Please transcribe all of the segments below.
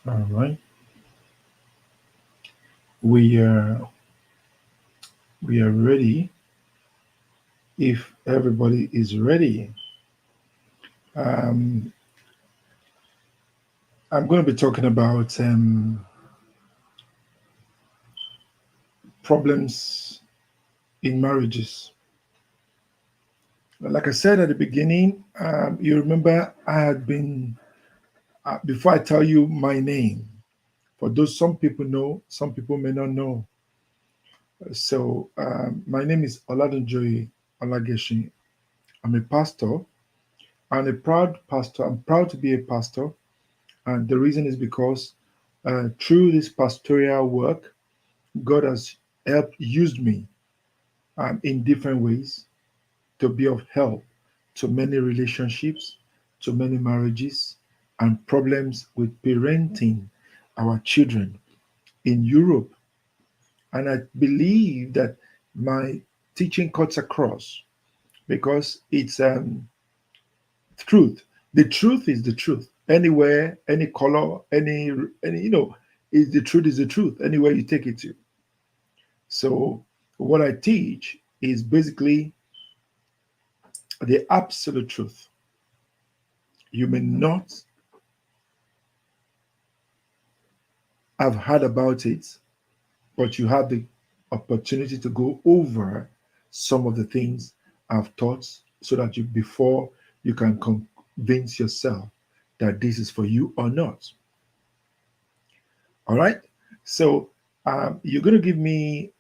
All right. We are we are ready. If everybody is ready, um, I'm going to be talking about problems in marriages. Like I said at the beginning, you remember I had been before I tell you my name. For those some people know, some people may not know. So my name is Oladunjoy Olageshi. I'm a pastor. I'm a proud pastor. I'm proud to be a pastor. And the reason is because through this pastoral work, God has helped used me in different ways to be of help to many relationships, to many marriages, and problems with parenting our children in Europe. And I believe that my teaching cuts across because it's truth. The truth is the truth. Anywhere, any color, any is the truth is the truth. Anywhere you take it to. So what I teach is basically the absolute truth. You may not have heard about it, but you have the opportunity to go over some of the things I've taught so that you before you can convince yourself that this is for you or not. All right. So you're going to give me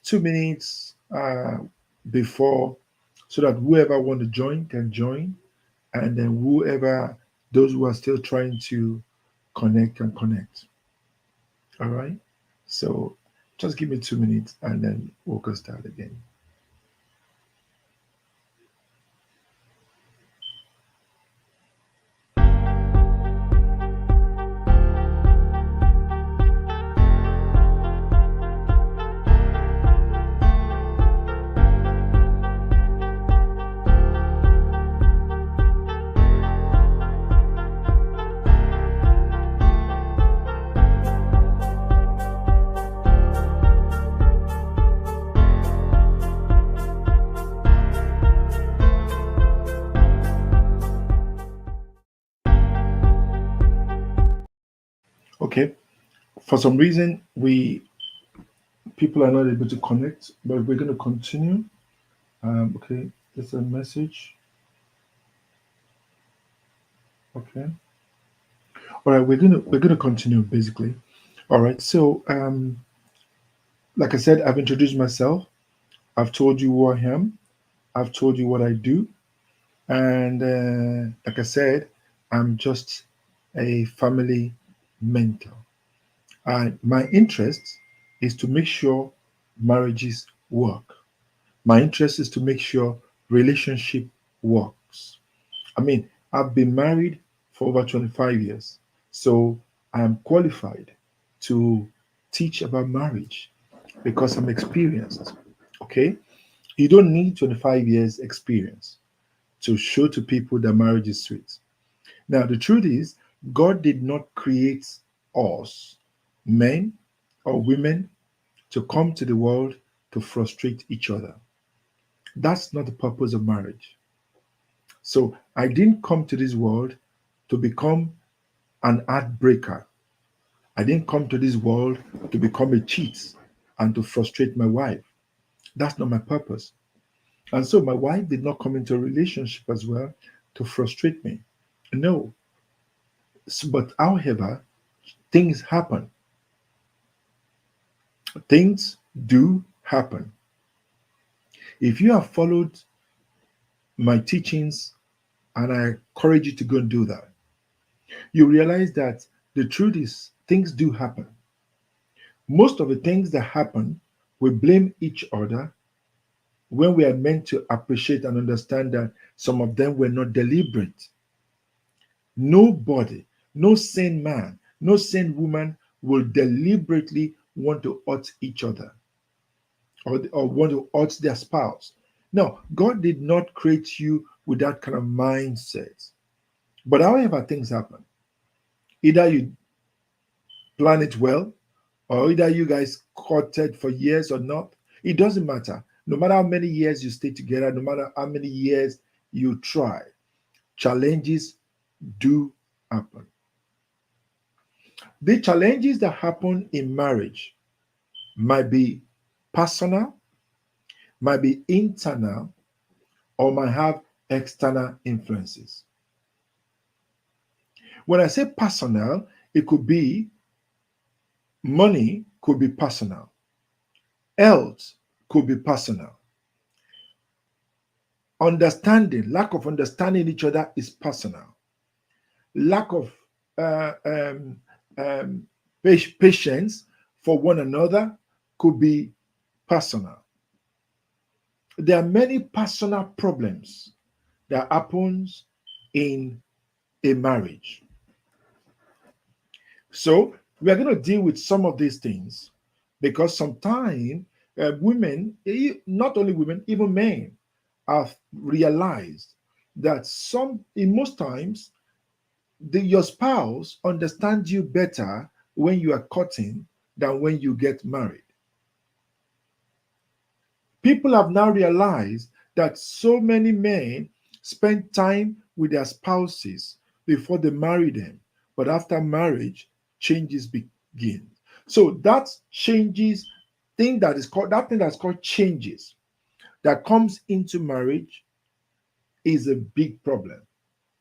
2 minutes before so that whoever want to join can join, and then whoever those who are still trying to connect can connect. All right. So just give me 2 minutes and then we'll go start again. Okay. For some reason, we people are not able to connect, but we're going to continue. Okay. There's a message. Okay. All right. We're gonna continue basically. All right. So like I said, I've introduced myself. I've told you who I am. I've told you what I do. And like I said, I'm just a family mentor. My interest is to make sure marriages work. My interest is to make sure relationship works. I mean, I've been married for over 25 years, so I am qualified to teach about marriage because I'm experienced. Okay? You don't need 25 years experience to show to people that marriage is sweet. Now, the truth is, God did not create us, men or women, to come to the world to frustrate each other. That's not the purpose of marriage. So, I didn't come to this world to become an heartbreaker. I didn't come to this world to become a cheat and to frustrate my wife. That's not my purpose. And so, my wife did not come into a relationship as well to frustrate me. No. But however, things happen. Things do happen. If you have followed my teachings, and I encourage you to go and do that, you realize that the truth is things do happen. Most of the things that happen, we blame each other when we are meant to appreciate and understand that some of them were not deliberate. Nobody, no sane man, no sane woman will deliberately want to hurt each other or want to hurt their spouse. No, God did not create you with that kind of mindset. But however, things happen. Either you plan it well, or either you guys courted for years or not. It doesn't matter. No matter how many years you stay together, no matter how many years you try, challenges do happen. The challenges that happen in marriage might be personal, might be internal, or might have external influences. When I say personal, it could be money, could be personal, health could be personal, understanding, lack of understanding each other is personal, lack of uh, um, um, patience for one another could be personal. There are many personal problems that happens in a marriage. So we are going to deal with some of these things because sometimes women, not only women, even men, have realized that in most times, your spouse understands you better when you are courting than when you get married. People have now realized that so many men spend time with their spouses before they marry them, but after marriage, changes begin. So that changes that thing that's called changes that comes into marriage is a big problem.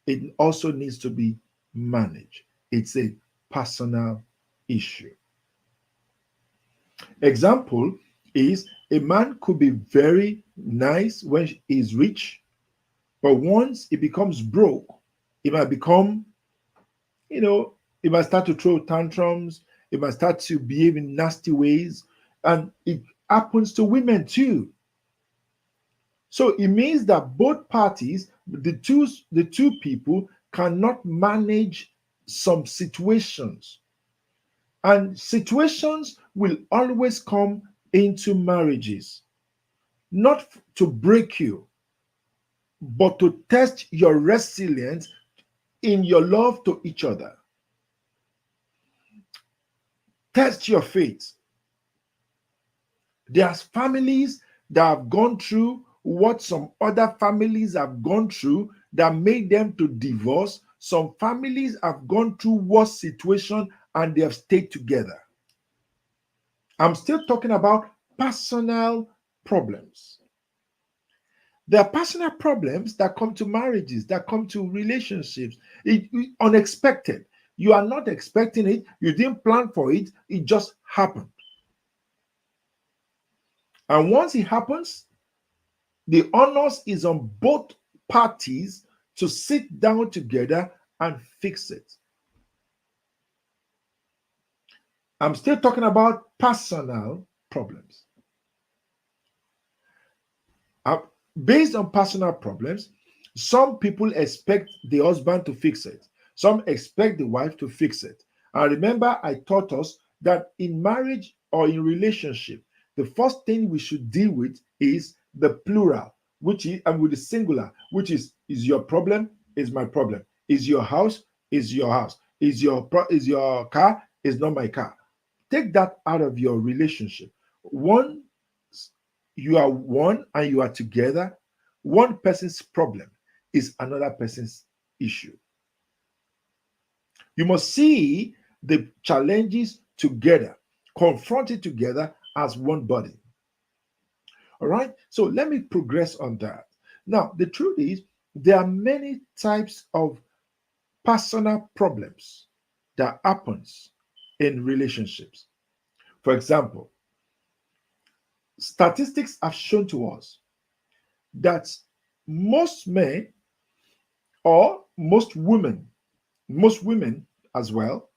It also needs to be managed. It's a personal issue. Example is a man could be very nice when he's rich, but once he becomes broke, he might become, you know, he might start to throw tantrums, he might start to behave in nasty ways, and it happens to women too. So it means that both parties, the two people cannot manage some situations. And situations will always come into marriages, not to break you, but to test your resilience in your love to each other. Test your faith. There's families that have gone through what some other families have gone through that made them to divorce. Some families have gone through worse situation and they have stayed together. I'm still talking about personal problems. There are personal problems that come to marriages, that come to relationships. Unexpected. You are not expecting it. You didn't plan for it. It just happened. And once it happens, the onus is on both parties to sit down together and fix it. I'm still talking about personal problems. Uh, Based on personal problems, some people expect the husband to fix it. Some expect the wife to fix it. And remember, I taught us that in marriage or in relationship, the first thing we should deal with is the plural, which is and with the singular, which is your problem, is my problem. Is your house, is your house. Is your car, is not my car. Take that out of your relationship. One, you are one and you are together. One person's problem is another person's issue. You must see the challenges together, confront it together as one body. All right. So let me progress on that. Now, the truth is, there are many types of personal problems that happens in relationships. For example, statistics have shown to us that most men or most women as well,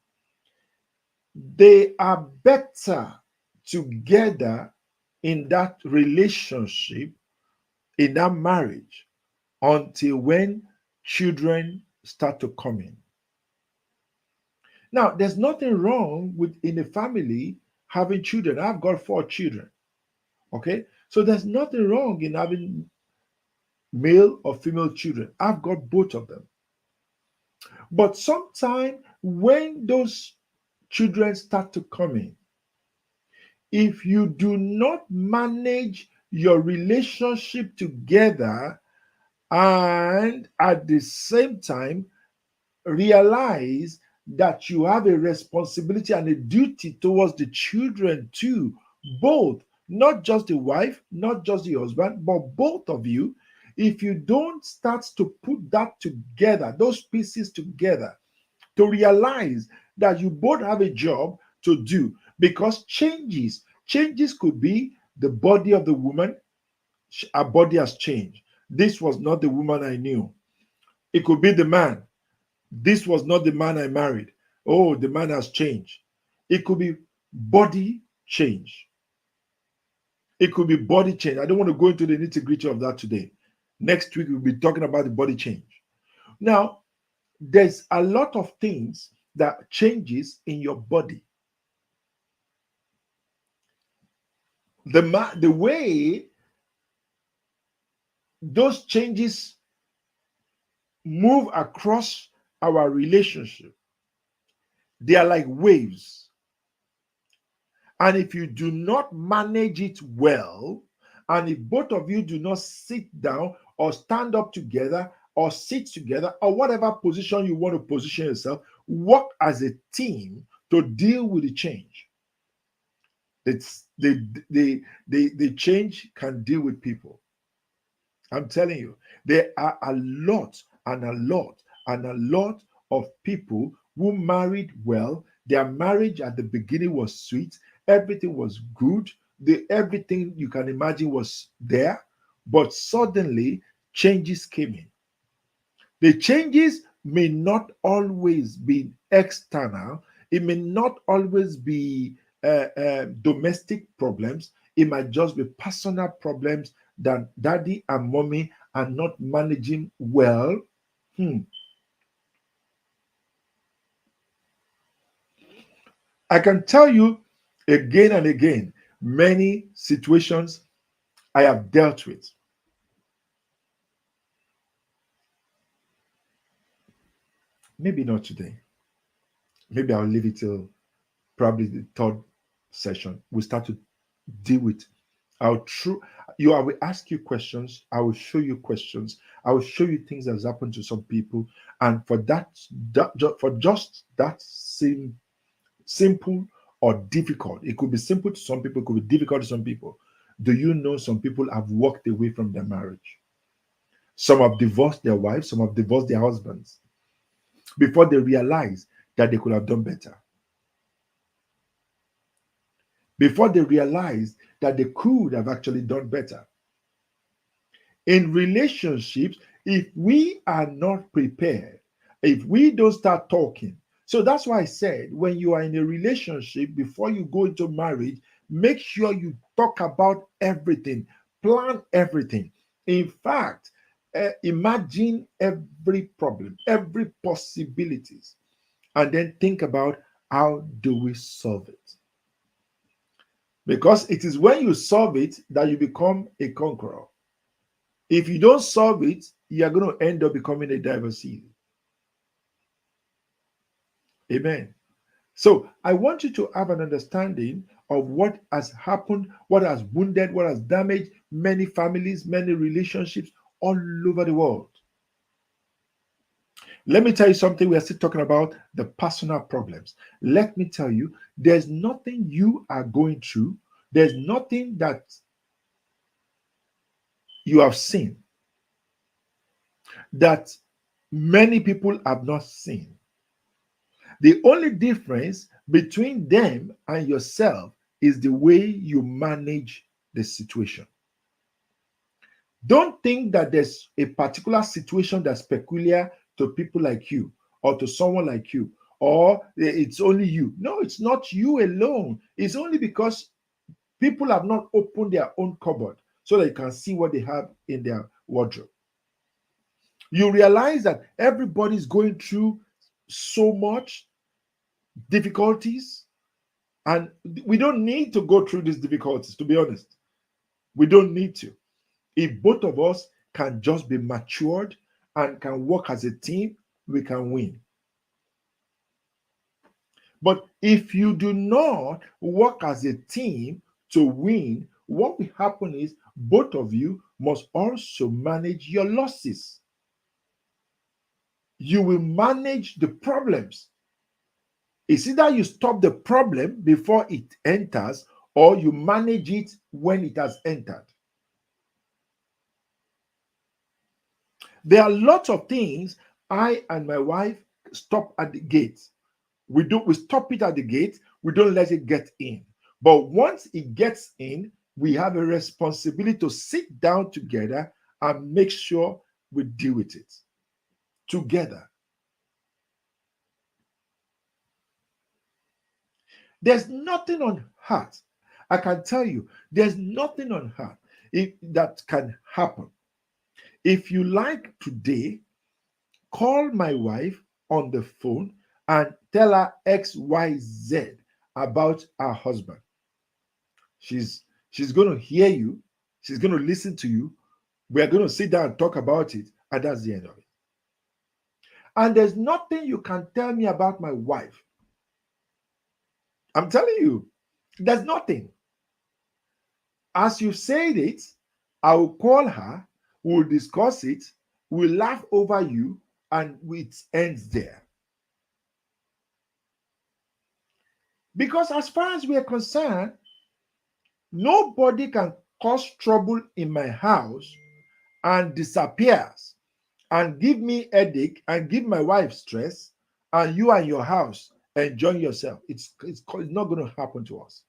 they are better together in that relationship, in that marriage, until when children start to come in. Now, there's nothing wrong with in a family having children. I've got 4 children. Okay. So there's nothing wrong in having male or female children. I've got both of them. But sometimes when those children start to come in, if you do not manage your relationship together and at the same time realize that you have a responsibility and a duty towards the children too, both, not just the wife, not just the husband, but both of you. If you don't start to put that together, those pieces together, to realize that you both have a job to do, because changes could be the body of the woman. Her body has changed. This was not the woman I knew. It could be the man. This was not the man I married. Oh, the man has changed. It could be body change. It could be body change. I don't want to go into the nitty gritty of that today. Next week, we'll be talking about the body change. Now, there's a lot of things that changes in your body. The way those changes move across our relationship, they are like waves. And if you do not manage it well, and if both of you do not sit down or stand up together or sit together or whatever position you want to position yourself, work as a team to deal with the change. It's the change can deal with people. I'm telling you, there are a lot and a lot and a lot of people who married well. Their marriage at the beginning was sweet, everything was good, everything you can imagine was there, but suddenly changes came in. The changes may not always be external, it may not always be domestic problems, it might just be personal problems that daddy and mommy are not managing well. Hmm. I can tell you again and again many situations I have dealt with. Maybe not today. Maybe I'll leave it till probably the third session. We start to deal with. I'll true you. I will ask you questions. I will show you questions. I will show you things that's happened to some people, and for for just that simple or difficult. It could be simple to some people. It could be difficult to some people. Do you know some people have walked away from their marriage? Some have divorced their wives. Some have divorced their husbands before they realize that they could have done better. Before they realize that they could have actually done better. In relationships, if we are not prepared, if we don't start talking, so that's why I said when you are in a relationship, before you go into marriage, make sure you talk about everything, plan everything. In fact, imagine every problem, every possibilities, and then think about how do we solve it. Because it is when you solve it that you become a conqueror. If you don't solve it, you are going to end up becoming a divorcee. Amen. So I want you to have an understanding of what has happened, what has wounded, what has damaged many families, many relationships all over the world. Let me tell you something. We are still talking about the personal problems. Let me tell you, there's nothing you are going through, there's nothing that you have seen that many people have not seen. The only difference between them and yourself is the way you manage the situation. Don't think that there's a particular situation that's peculiar to people like you or to someone like you, or it's only you. No, it's not you alone. It's only because people have not opened their own cupboard so they can see what they have in their wardrobe. You realize that everybody's going through so much difficulties, and we don't need to go through these difficulties, to be honest. We don't need to. If both of us can just be matured and can work as a team, we can win. But if you do not work as a team to win, what will happen is both of you must also manage your losses. You will manage the problems. It's either you stop the problem before it enters or you manage it when it has entered. There are lots of things I and my wife stop at the gate. We stop it at the gate, we don't let it get in. But once it gets in, we have a responsibility to sit down together and make sure we deal with it together. There's nothing on heart. I can tell you, there's nothing on heart that can happen. If you like today, call my wife on the phone and tell her XYZ about her husband. She's going to hear you, she's going to listen to you. We're going to sit down and talk about it, and that's the end of it. And there's nothing you can tell me about my wife. I'm telling you, there's nothing. As you said it, I will call her, we'll discuss it, we'll laugh over you, and it ends there. Because as far as we are concerned, nobody can cause trouble in my house and disappears and give me headache and give my wife stress, and you and your house enjoy yourself. It's not going to happen to us.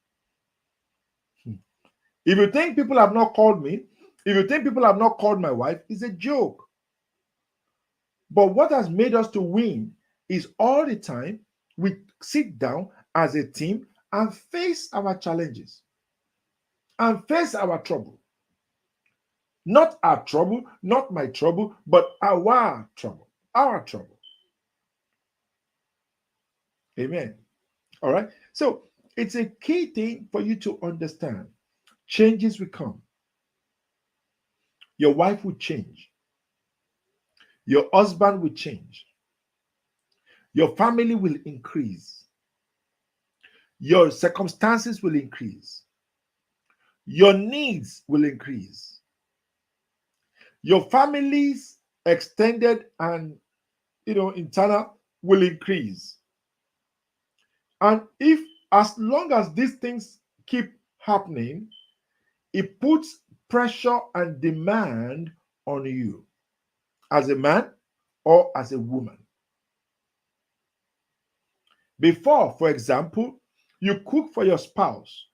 If you think people have not called me, if you think people have not called my wife, it's a joke. But what has made us to win is all the time we sit down as a team and face our challenges and face our trouble. Not our trouble, not my trouble, but our trouble. Our trouble. Amen. All right. So it's a key thing for you to understand. Changes will come. Your wife will change. Your husband will change. Your family will increase. Your circumstances will increase. Your needs will increase. Your family's extended and internal will increase. And if as long as these things keep happening, it puts pressure and demand on you as a man or as a woman. Before, for example, you cook for your spouse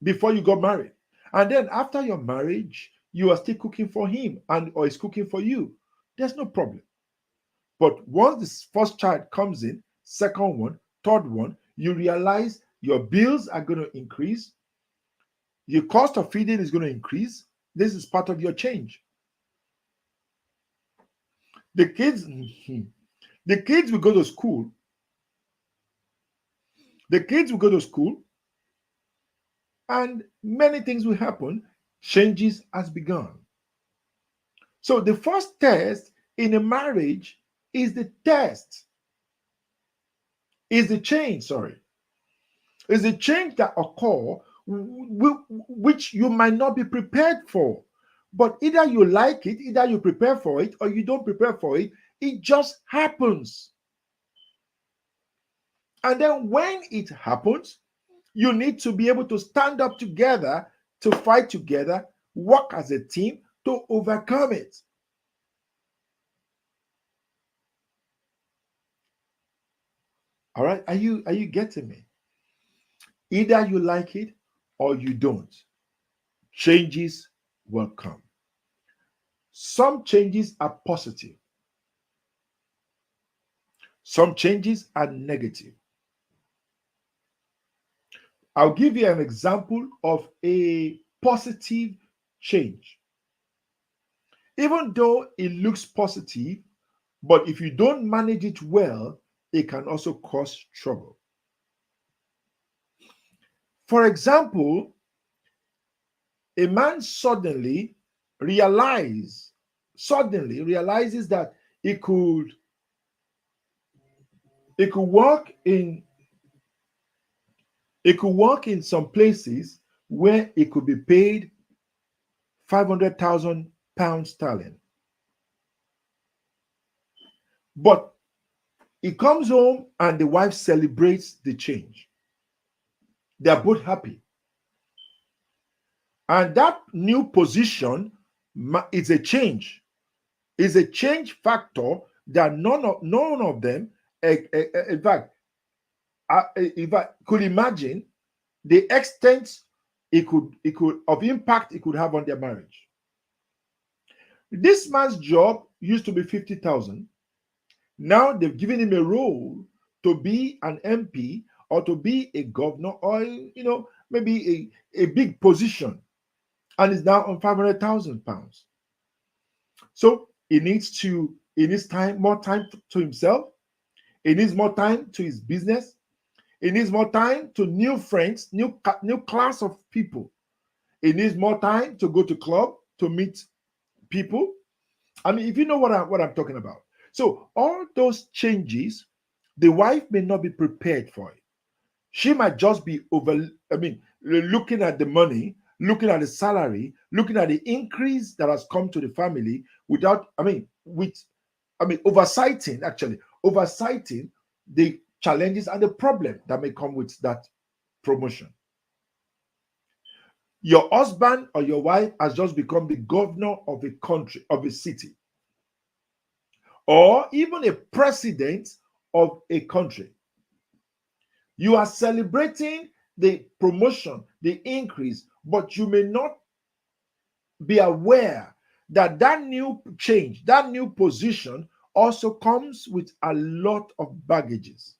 before you got married. And then after your marriage, you are still cooking for him or he's cooking for you. There's no problem. But once this first child comes in, second one, third one, you realize your bills are going to increase. Your cost of feeding is going to increase. This is part of your change. The kids, the kids will go to school. The kids will go to school, and many things will happen. Changes has begun. So the first test in a marriage is the change, sorry. Is the change that occur which you might not be prepared for. But either you like it, either you prepare for it, or you don't prepare for it. It just happens. And then when it happens, you need to be able to stand up together, to fight together, work as a team to overcome it. All right? Are you getting me? Either you like it or you don't. Changes will come. Some changes are positive. Some changes are negative. I'll give you an example of a positive change. Even though it looks positive, but if you don't manage it well, it can also cause trouble. For example, a man suddenly realizes that he could It could work in some places where it could be paid 500,000 pounds sterling. But he comes home and the wife celebrates the change. They are both happy. And that new position is a change. Is a change factor that none of them, in fact, if I could imagine the extent it could of impact it could have on their marriage. This man's job used to be 50,000. Now they've given him a role to be an MP or to be a governor or maybe a big position, and is now on 500,000 pounds. So he needs time, more time to himself. He needs more time to his business. He needs more time to new friends, new class of people. He needs more time to go to club to meet people. I mean, if you know what I'm talking about. So all those changes, the wife may not be prepared for it. She might just be looking at the money, looking at the salary, looking at the increase that has come to the family without, oversighting the challenges and the problem that may come with that promotion. Your husband or your wife has just become the governor of a country, of a city, or even a president of a country. You are celebrating the promotion, the increase, but you may not be aware that that new change, that new position also comes with a lot of baggages.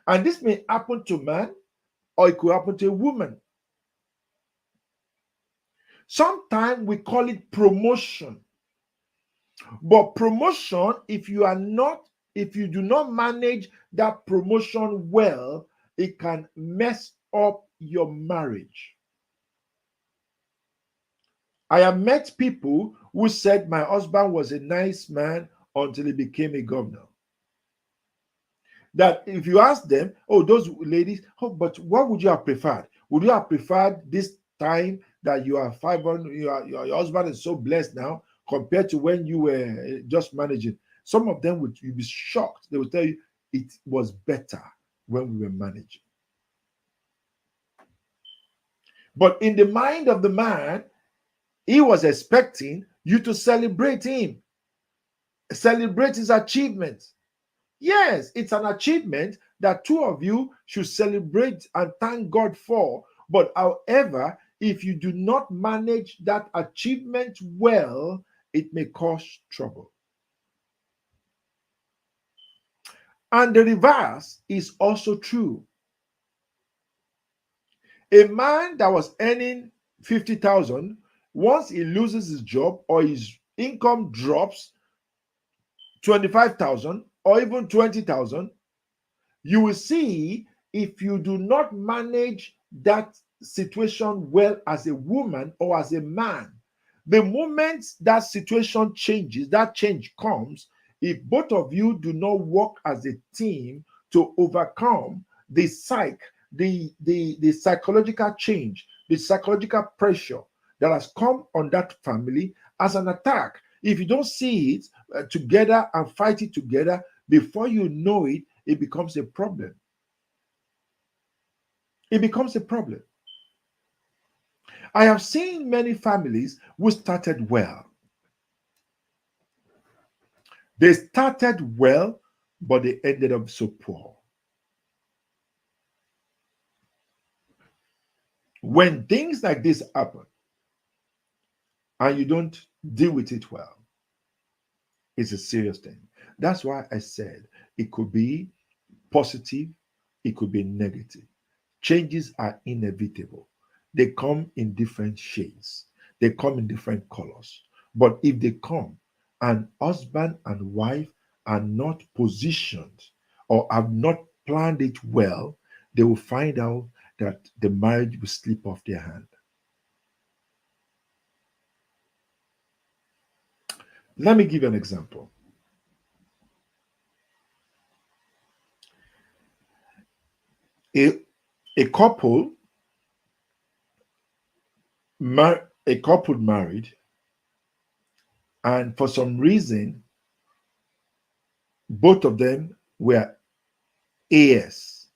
And this may happen to man or it could happen to a woman. Sometimes we call it promotion. But promotion, if you do not manage that promotion well, it can mess up your marriage. I have met people who said my husband was a nice man until he became a governor. That if you ask them, oh, those ladies, oh, but what would you have preferred? Would you have preferred this time that you are 500, your husband is so blessed now compared to when you were just managing? Some of them would be shocked. They would tell you it was better when we were managing. But in the mind of the man, he was expecting you to celebrate him, celebrate his achievements. Yes, it's an achievement that two of you should celebrate and thank God for. But however, if you do not manage that achievement well, it may cause trouble. And the reverse is also true. A man that was earning 50,000, once he loses his job or his income drops 25,000 or even 20,000, you will see if you do not manage that situation well as a woman or as a man, the moment that situation changes, that change comes, if both of you do not work as a team to overcome the psychological change, the psychological pressure that has come on that family as an attack. If you don't see it together and fight it together, before you know it, it becomes a problem. It becomes a problem. I have seen many families who started well. They started well, but they ended up so poor. When things like this happen and you don't deal with it well, it's a serious thing. That's why I said it could be positive, it could be negative. Changes are inevitable. They come in different shades, they come in different colors. But if they come and husband and wife are not positioned or have not planned it well, they will find out that the marriage will slip off their hand. Let me give you an example. A, a couple a couple married, and for some reason both of them were AS.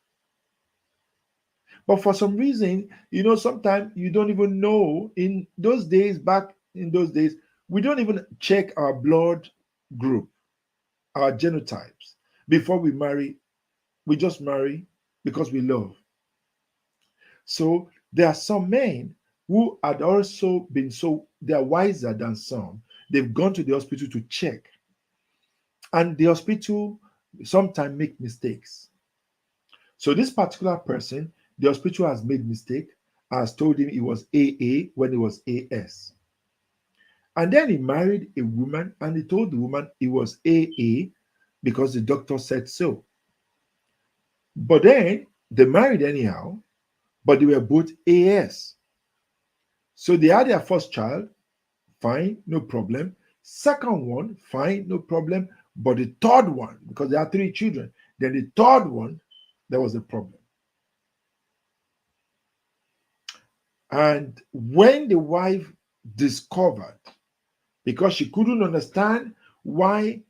But for some reason, sometimes you don't even know. In those days, back in those days, we don't even check our blood group, our genotypes before we marry. We just marry because we love. So there are some men who had also been they are wiser than some. They've gone to the hospital to check, and the hospital sometimes make mistakes. So this particular person, the hospital has made mistake, has told him he was AA when he was AS. And then he married a woman and he told the woman he was AA because the doctor said so. But then they married anyhow, but they were both AS. So they had their first child, fine, no problem. Second one, fine, no problem. But the third one, because they had three children, then the third one, there was a problem. And when the wife discovered, because she couldn't understand why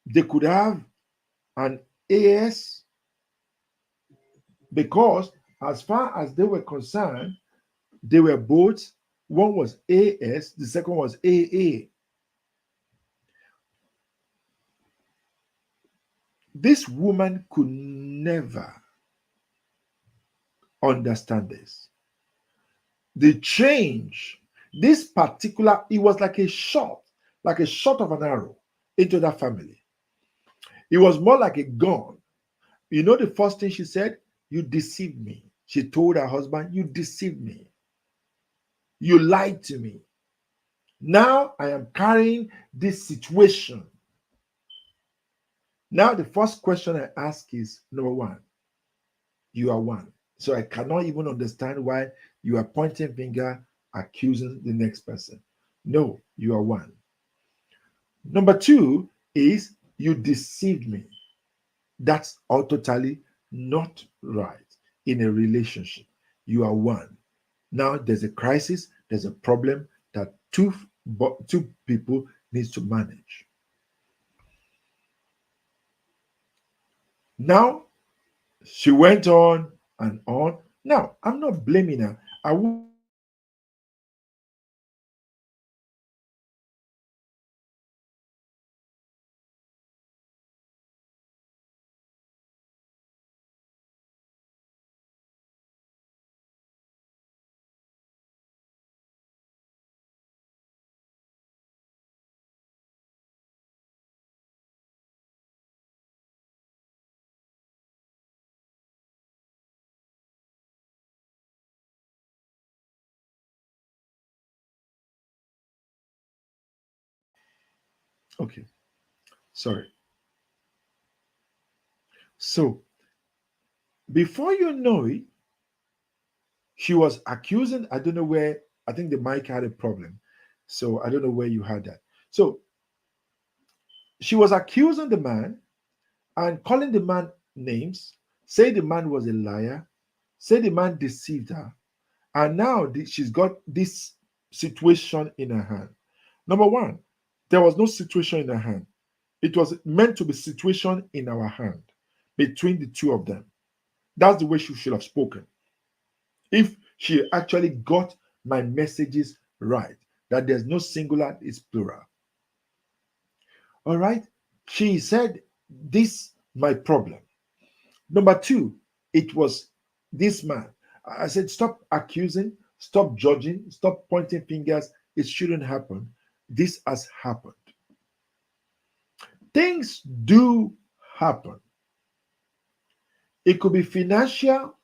they could have an AS, because as far as they were concerned, they were both, one was AS, the second was AA. This woman could never understand this. The change, this particular, it was like a shot of an arrow into that family. It was more like a gun. You know, the first thing she said, "You deceived me." She told her husband, "You deceived me. You lied to me. Now I am carrying this situation." Now, the first question I ask is number one, you are one. So I cannot even understand why you are pointing finger, accusing the next person. No, you are one. Number two is you deceived me. That's all totally not right in a relationship. You are one. Now there's a crisis, there's a problem that two people needs to manage. Now she went on and on. Now I'm not blaming her. I won't say she did it intentionally. But the fact is, okay, sorry. So before you know it, she was accusing, I don't know where, I think the mic had a problem. So I don't know where you had that. So she was accusing the man and calling the man names, say the man was a liar, say the man deceived her. And now she's got this situation in her hand. Number one, there was no situation in her hand. It was meant to be situation in our hand between the two of them. That's the way she should have spoken. If she actually got my messages right, that there's no singular, it's plural. All right. She said, "This my problem." Number two, it was this man. I said, "Stop accusing, stop judging, stop pointing fingers. It shouldn't happen. This has happened." Things do happen. It could be financial,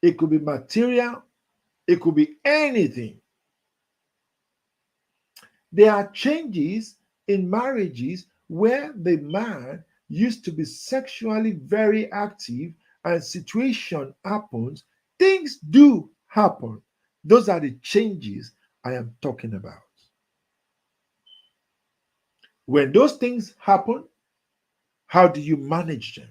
it could be material, it could be anything. There are changes in marriages where the man used to be sexually very active and situation happens. Things do happen. Those are the changes I am talking about. When those things happen, how do you manage them?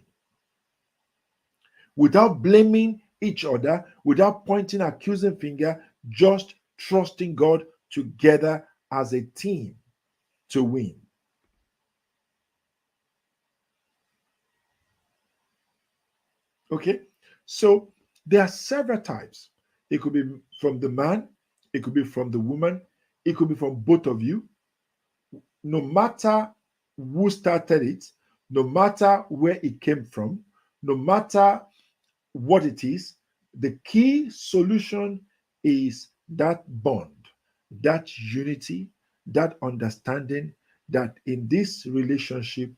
without blaming each other, without pointing accusing finger, just trusting God together as a team to win. Okay? So there are several types. It could be from the man, it could be from the woman, it could be from both of you. No matter who started it, no matter where it came from, no matter what it is, the key solution is that bond, that unity, that understanding that in this relationship,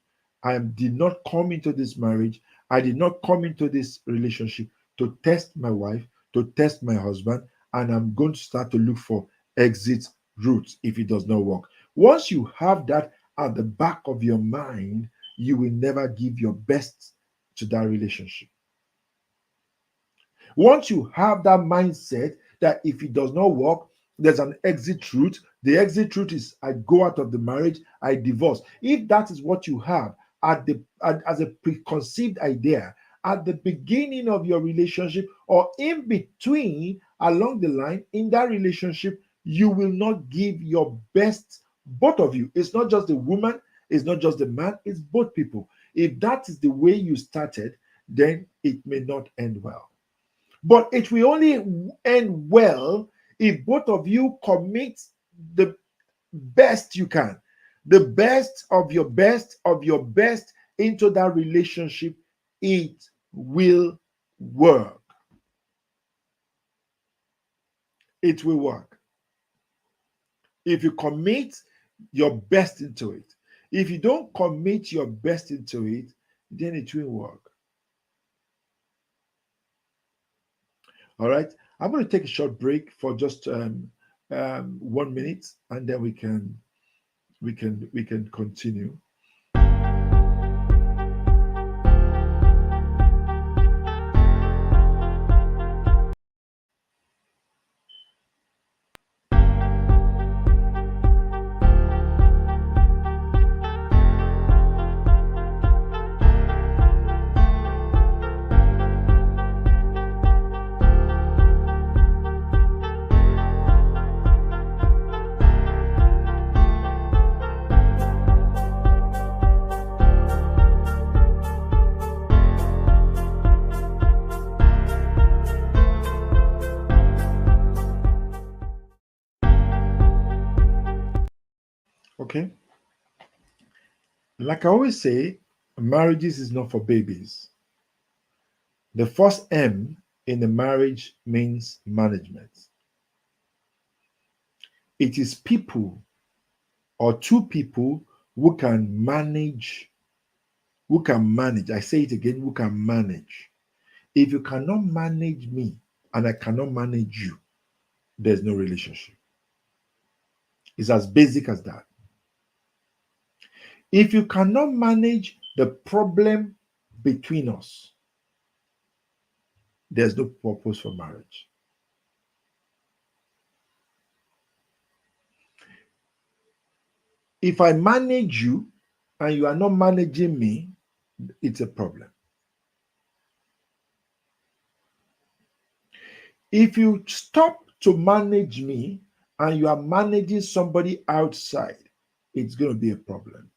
I did not come into this marriage, I did not come into this relationship to test my wife, to test my husband, and I'm going to start to look for exit routes if it does not work. Once you have that at the back of your mind, you will never give your best to that relationship. Once you have that mindset that if it does not work, there's an exit route. The exit route is I go out of the marriage, I divorce. If that is what you have as a preconceived idea at the beginning of your relationship or in between along the line in that relationship, you will not give your best. Both of you. It's not just the woman, it's not just the man, it's both people. If that is the way you started, then it may not end well. But it will only end well if both of you commit the best you can, the best of your best into that relationship. It will work. It will work. If you commit your best into it. If you don't commit your best into it, then it will work. All right. I'm going to take a short break for just 1 minute, and then we can continue. Okay. Like I always say, marriages is not for babies. The first M in the marriage means management. It is people or two people who can manage, I say it again, who can manage. If you cannot manage me and I cannot manage you, there's no relationship. It's as basic as that. If you cannot manage the problem between us, there's no purpose for marriage. If I manage you and you are not managing me, it's a problem. If you stop to manage me and you are managing somebody outside, it's going to be a problem.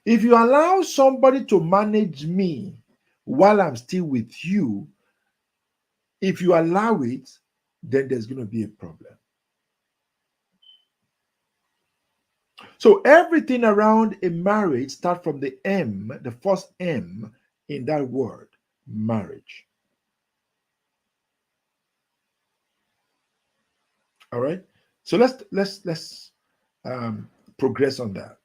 If you allow somebody to manage me while I'm still with you, if you allow it, then there's going to be a problem. So everything around a marriage starts from the M, the first M in that word, marriage. All right. So let's progress on that.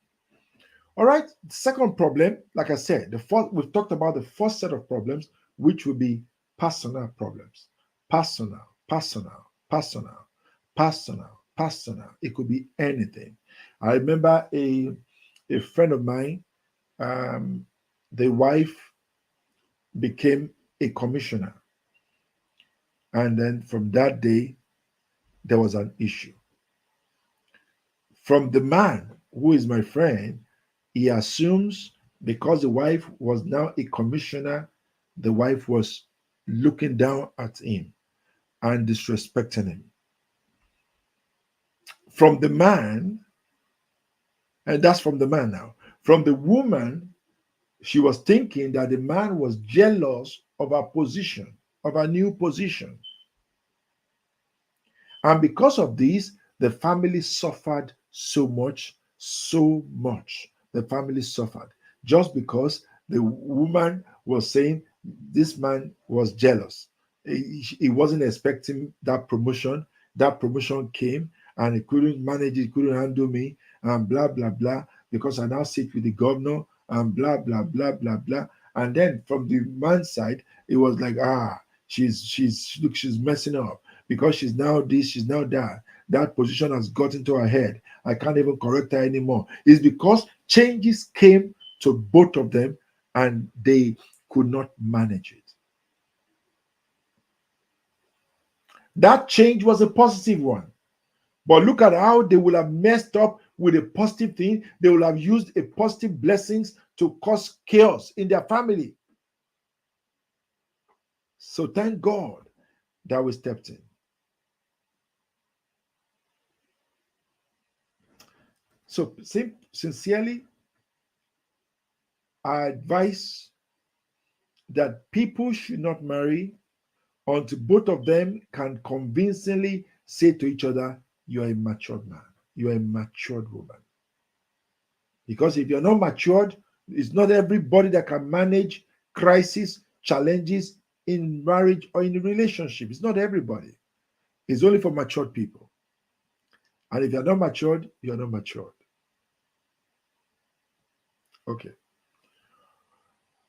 All right. Second problem, like I said, the first we've talked about the first set of problems, which will be personal problems. Personal, personal, personal, personal, personal. It could be anything. I remember a friend of mine, the wife became a commissioner. And then from that day, there was an issue. From the man who is my friend, he assumes Because the wife was now a commissioner, the wife was looking down at him and disrespecting him. From the man, and that's from the man now. From the woman, she was thinking that the man was jealous of her position, of her new position. And because of this, the family suffered so much, so much. The family suffered just because the woman was saying this man was jealous. He wasn't expecting that promotion. That promotion came and he couldn't manage it, couldn't handle me, and blah, blah, blah, because I now sit with the governor and blah, blah, blah, blah, blah. And then from the man's side, it was like, look, she's messing up because she's now this, she's now that. That position has got into her head. I can't even correct her anymore. It's because changes came to both of them and they could not manage it. That change was a positive one. But look at how they will have messed up with a positive thing. They will have used a positive blessings to cause chaos in their family. So thank God that we stepped in. So sincerely, I advise that people should not marry until both of them can convincingly say to each other, you are a matured man, you are a matured woman. Because if you're not matured, it's not everybody that can manage crisis, challenges in marriage or in a relationship. It's not everybody. It's only for matured people. And if you're not matured, you're not matured. Okay.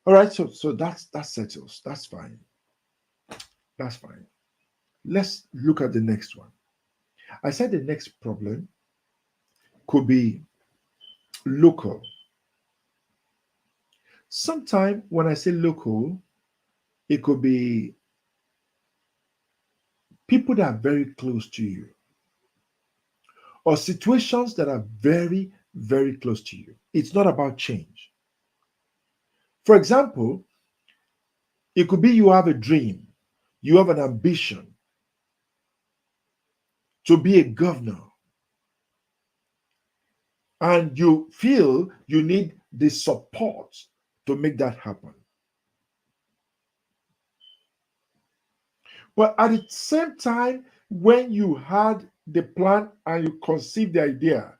All right, so that settles. That's fine. That's fine. Let's look at the next one. I said the next problem could be local. Sometimes when I say local, it could be people that are very close to you or situations that are very, very close to you. It's not about change. For example, it could be you have a dream, you have an ambition to be a governor, and you feel you need the support to make that happen. But at the same time, when you had the plan and you conceived the idea,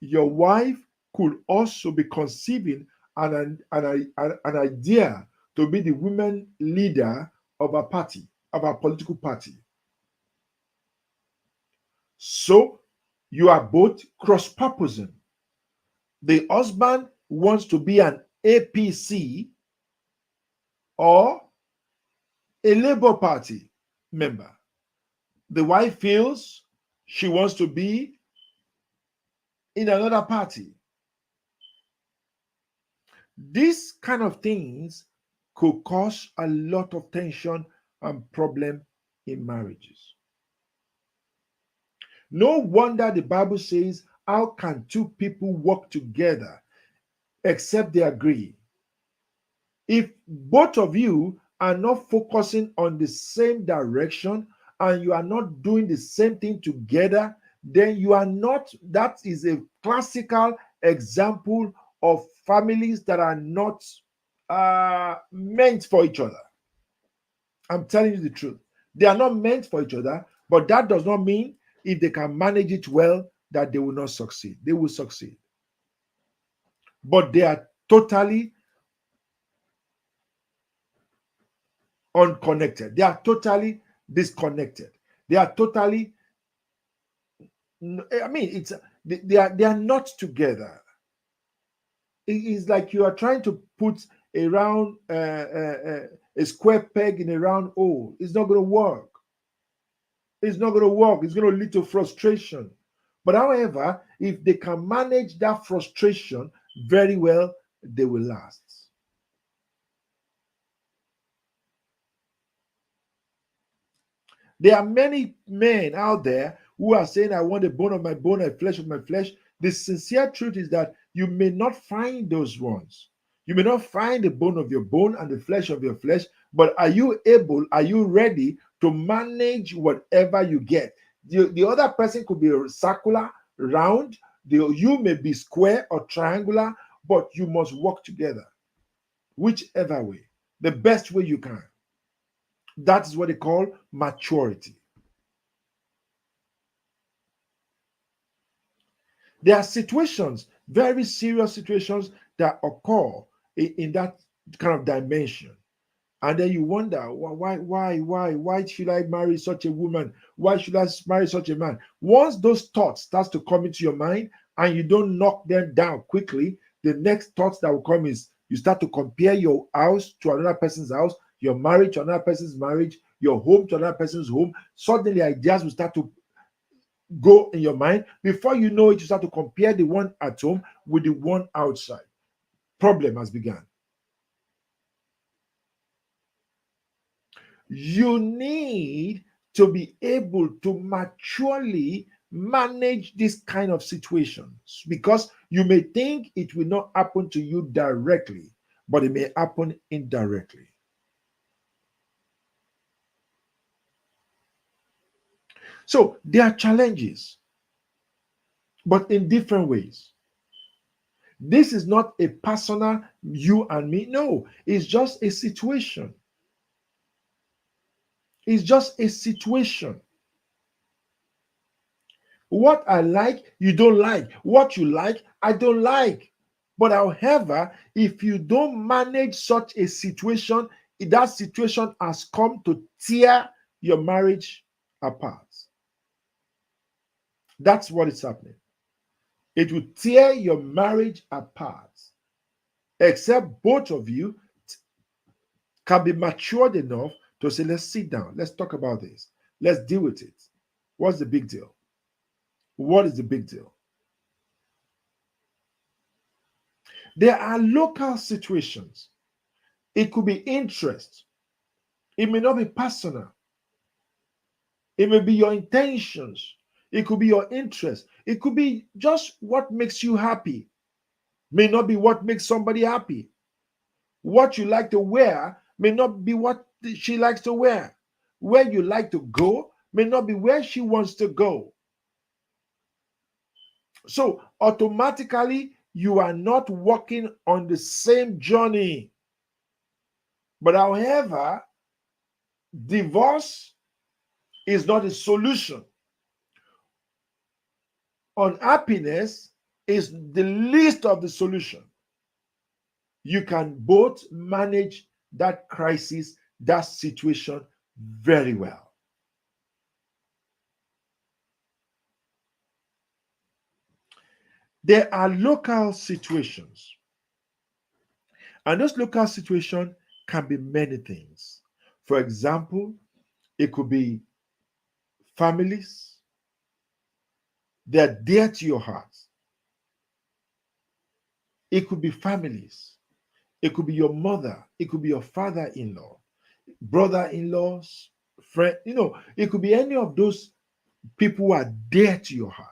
your wife could also be conceiving an idea to be the women leader of a party, of a political party. So you are both cross-purposing. The husband wants to be an APC or a Labour Party member. The wife feels she wants to be in another party. These kind of things could cause a lot of tension and problem in marriages. No wonder the Bible says, how can two people work together except they agree? If both of you are not focusing on the same direction and you are not doing the same thing together, then you are not, that is a classical example of families that are not meant for each other. I'm telling you the truth. They are not meant for each other, but that does not mean if they can manage it well that they will not succeed. They will succeed. But they are totally unconnected. They are totally disconnected. They are totally, I mean, they are not together. It's like you are trying to put a round a square peg in a round hole. It's not going to work. It's not going to work. It's going to lead to frustration. But however, if they can manage that frustration very well, they will last. There are many men out there who are saying, I want a bone of my bone, a flesh of my flesh. The sincere truth is that you may not find those ones. You may not find the bone of your bone and the flesh of your flesh, but are you able, are you ready to manage whatever you get? The other person could be circular, round, you may be square or triangular, but you must work together, whichever way, the best way you can. That is what they call maturity. There are situations, very serious situations that occur in that kind of dimension. And then you wonder, why should I marry such a woman? Why should I marry such a man? Once those thoughts starts to come into your mind and you don't knock them down quickly, the next thoughts that will come is you start to compare your house to another person's house, your marriage to another person's marriage, your home to another person's home. Suddenly ideas will start to go in your mind. Before you know it, you start to compare the one at home with the one outside. Problem has begun. You need to be able to maturely manage this kind of situations, because you may think it will not happen to you directly, but it may happen indirectly. So there are challenges, but in different ways. This is not a personal you and me. No, it's just a situation. It's just a situation. What I like, you don't like. What you like, I don't like. But however, if you don't manage such a situation, that situation has come to tear your marriage apart. That's what is happening. It will tear your marriage apart. Except both of you can be matured enough to say, let's sit down, let's talk about this, let's deal with it. What's the big deal? What is the big deal? There are local situations. It could be interest. It may not be personal. It may be your intentions. It could be your interest. It could be just what makes you happy. May not be what makes somebody happy. What you like to wear may not be what she likes to wear. Where you like to go may not be where she wants to go. So automatically, you are not walking on the same journey. But however, divorce is not a solution. Unhappiness is the least of the solution. You can both manage that crisis, that situation very well. There are local situations, and those local situations can be many things. For example, it could be families, they're dear to your heart. It could be families, it could be your mother, it could be your father in law, brother in laws, friend, it could be any of those people who are dear to your heart.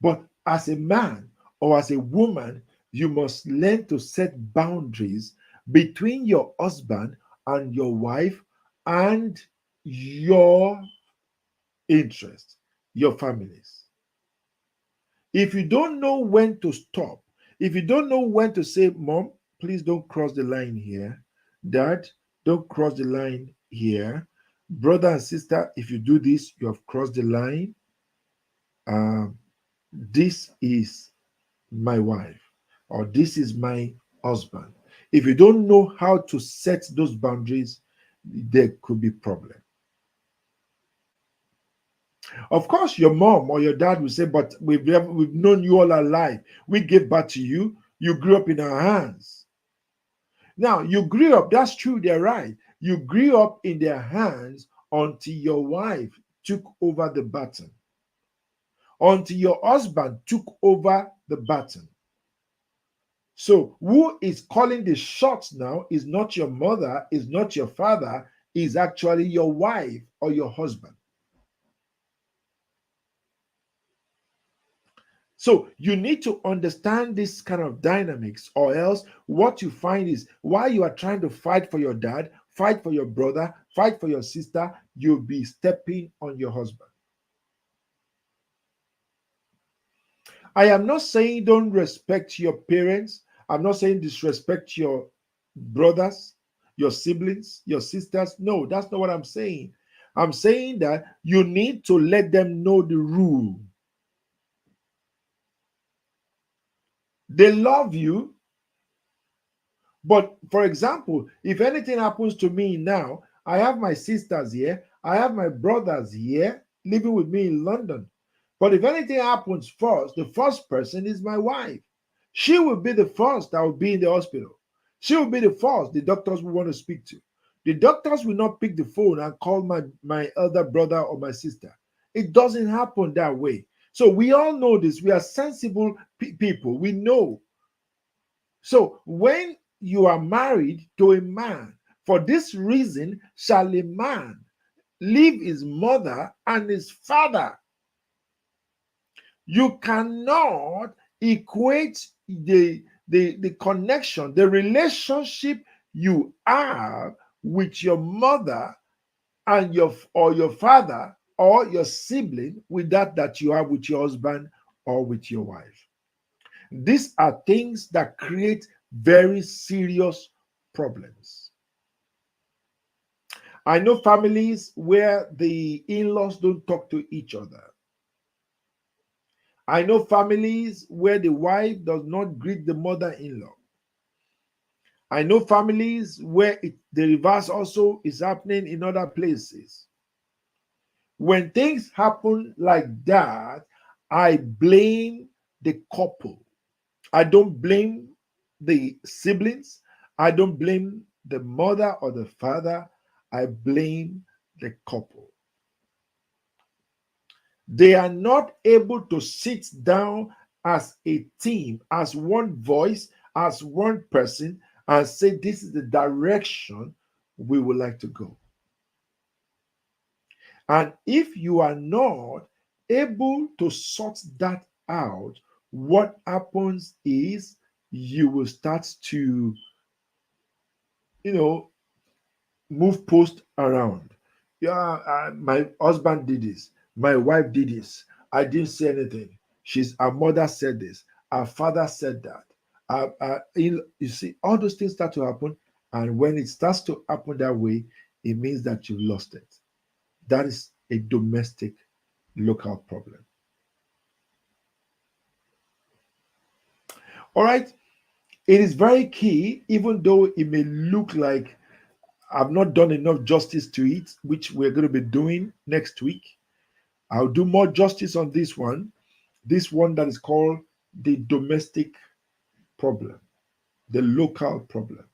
But as a man or as a woman, you must learn to set boundaries between your husband and your wife and your interest, your families. If you don't know when to stop, if you don't know when to say, Mom, please don't cross the line here. Dad, don't cross the line here. Brother and sister, if you do this, you have crossed the line. This is my wife, or this is my husband. If you don't know how to set those boundaries, there could be problem. Of course, your mom or your dad will say, but we've known you all our life. We gave birth to you. You grew up in our hands. Now, you grew up, that's true, they're right. You grew up in their hands until your wife took over the baton, until your husband took over the baton. So, who is calling the shots now is not your mother, is not your father, is actually your wife or your husband. So you need to understand this kind of dynamics, or else what you find is while you are trying to fight for your dad, fight for your brother, fight for your sister, you'll be stepping on your husband. I am not saying don't respect your parents. I'm not saying disrespect your brothers, your siblings, your sisters. No, that's not what I'm saying. I'm saying that you need to let them know the rule. They love you, but for example, if anything happens to me now, I have my sisters here, I have my brothers here living with me in London. But if anything happens first, the first person is my wife. She will be the first that will be in the hospital. She will be the first the doctors will want to speak to. The doctors will not pick the phone and call my elder brother or my sister. It doesn't happen that way. So we all know this. We are sensible people. We know. So when you are married to a man, for this reason shall a man leave his mother and his father. You cannot equate the connection, the relationship you have with your mother and your father or your sibling with that you have with your husband or with your wife. These are things that create very serious problems. I know families where the in-laws don't talk to each other. I know families where the wife does not greet the mother-in-law. I know families where the reverse also is happening in other places. When things happen like that, I blame the couple. I don't blame the siblings. I don't blame the mother or the father. I blame the couple. They are not able to sit down as a team, as one voice, as one person, and say, this is the direction we would like to go. And if you are not able to sort that out, what happens is you will start to, you know, move post around. Yeah, my husband did this. My wife did this. I didn't say anything. Our mother said this. Our father said that. You see, all those things start to happen, and when it starts to happen that way, it means that you've lost it. That is a domestic local problem. All right. It is very key, even though it may look like I've not done enough justice to it, which we're going to be doing next week. I'll do more justice on this one that is called the domestic problem, the local problem.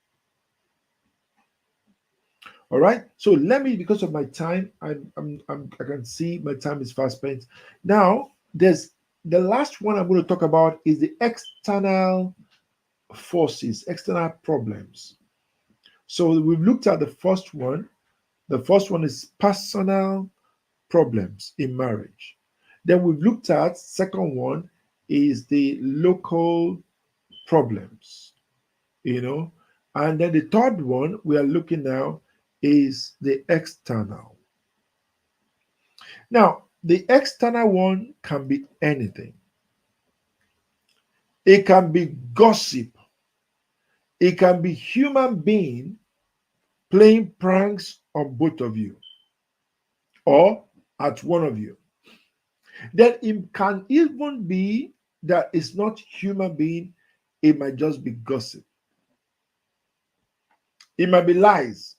All right. So let me, because of my time, I can see my time is fast spent. Now, there's the last one I'm going to talk about is the external forces, external problems. So we've looked at the first one. The first one is personal problems in marriage. Then we've looked at second one is the local problems, and then the third one we are looking now is the external. Now, the external one can be anything. It can be gossip. It can be human being playing pranks on both of you or at one of you. Then it can even be that it's not human being, it might just be gossip. It might be lies.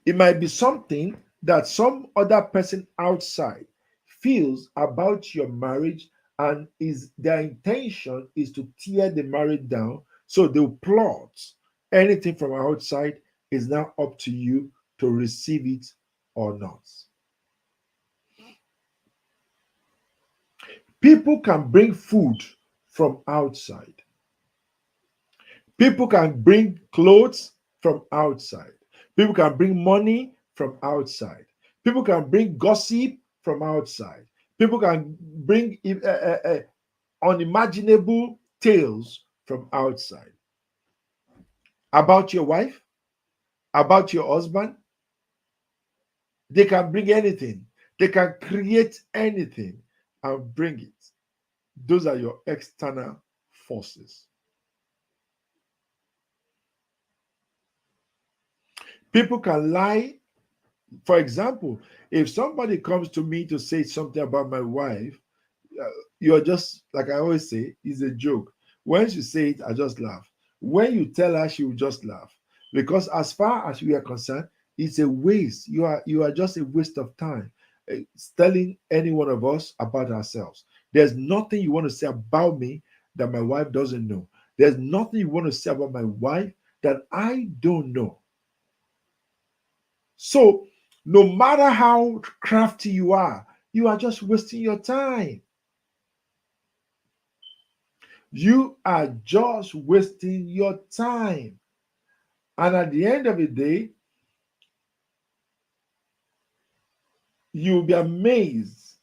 It might be something that some other person outside feels about your marriage, and is their intention is to tear the marriage down. So they'll plot anything from outside. Is now up to you to receive it or not. People can bring food from outside. People can bring clothes from outside. People can bring money from outside. People can bring gossip from outside. People can bring unimaginable tales from outside about your wife, about your husband. They can bring anything, they can create anything and bring it. Those are your external forces. People can lie. For example, if somebody comes to me to say something about my wife, you're just, like I always say, it's a joke. When she say it, I just laugh. When you tell her, she will just laugh. Because as far as we are concerned, it's a waste. You are just a waste of time telling any one of us about ourselves. There's nothing you want to say about me that my wife doesn't know. There's nothing you want to say about my wife that I don't know. So no matter how crafty you are just wasting your time. You are just wasting your time. And at the end of the day, you'll be amazed.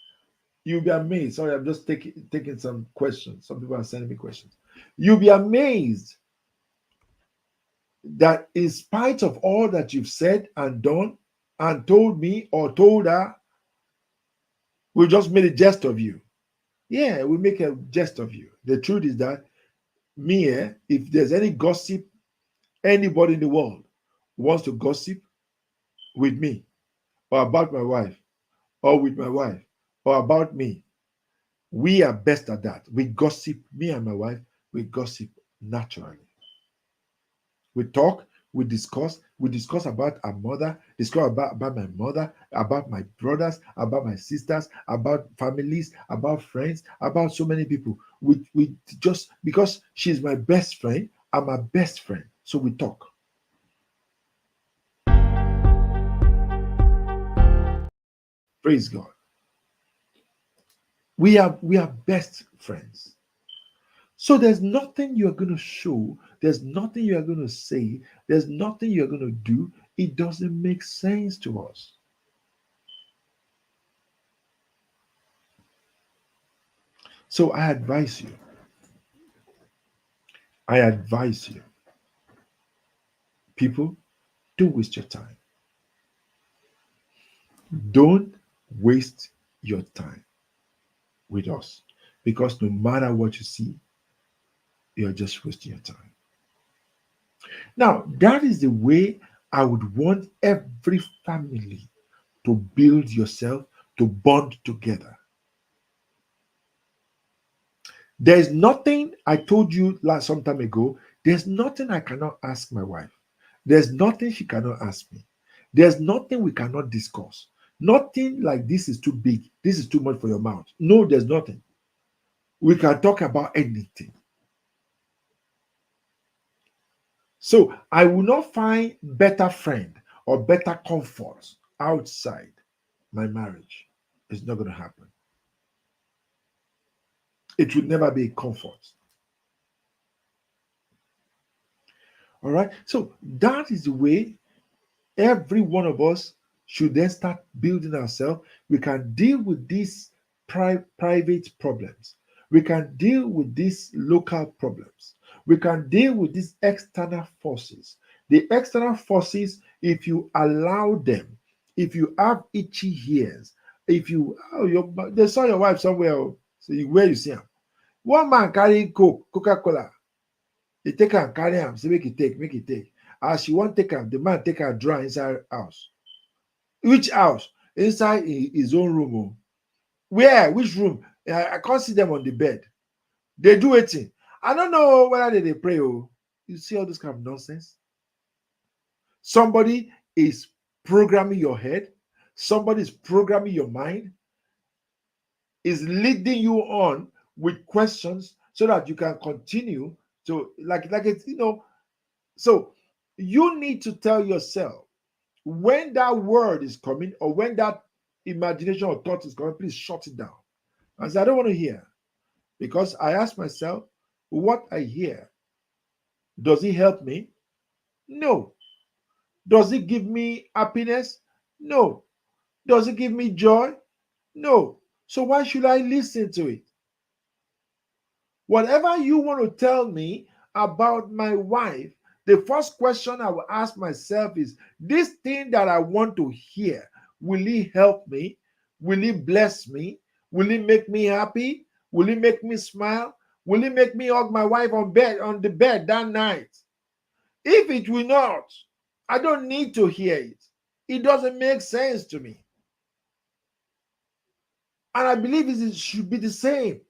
You'll be amazed. Sorry, I'm just taking some questions. Some people are sending me questions. You'll be amazed that in spite of all that you've said and done and told me or told her, we just made a jest of you. Yeah, we make a jest of you. The truth is that me, if there's any gossip, anybody in the world wants to gossip with me or about my wife or with my wife or about me, we are best at that. We gossip, me and my wife, we gossip naturally. We talk, we discuss about our mother, discuss about my mother, about my brothers, about my sisters, about families, about friends, about so many people. We just, because she's my best friend, I'm my best friend. So we talk. Praise God. We are best friends. So there's nothing you're going to show, there's nothing you're going to say, there's nothing you're going to do. It doesn't make sense to us. So I advise you, people, don't waste your time. Don't waste your time with us, because no matter what you see, you're just wasting your time. Now, that is the way I would want every family to build yourself, to bond together. There's nothing, I told you last some time ago, there's nothing I cannot ask my wife. There's nothing she cannot ask me. There's nothing we cannot discuss. Nothing like this is too big. This is too much for your mouth. No, there's nothing. We can talk about anything. So I will not find better friend or better comfort outside my marriage. It's not going to happen. It will never be a comfort. All right. So that is the way every one of us should then start building ourselves. We can deal with these private problems. We can deal with these local problems. We can deal with these external forces. The external forces, if you allow them, if you have itchy ears, if you, they saw your wife somewhere, so where you see him. One man carry Coca-Cola. They take am carry am say make e take. As she wan take am, the man take her draw inside house. Which house? Inside his own room. Oh. Where? Which room? I can't see them on the bed. They do wetin? I don't know whether they pray. Oh, you see all this kind of nonsense. Somebody is programming your head. Somebody is programming your mind. Is leading you on with questions so that you can continue to like it's So you need to tell yourself when that word is coming or when that imagination or thought is coming, please shut it down. I say, I don't want to hear, because I ask myself, what I hear, does it help me? No. Does it give me happiness? No. Does it give me joy? No. So why should I listen to it? Whatever you want to tell me about my wife, the first question I will ask myself is, this thing that I want to hear, will it help me? Will it bless me? Will it make me happy? Will it make me smile? Will it make me hug my wife on the bed that night? If it will not, I don't need to hear it. It doesn't make sense to me. And I believe it should be the same.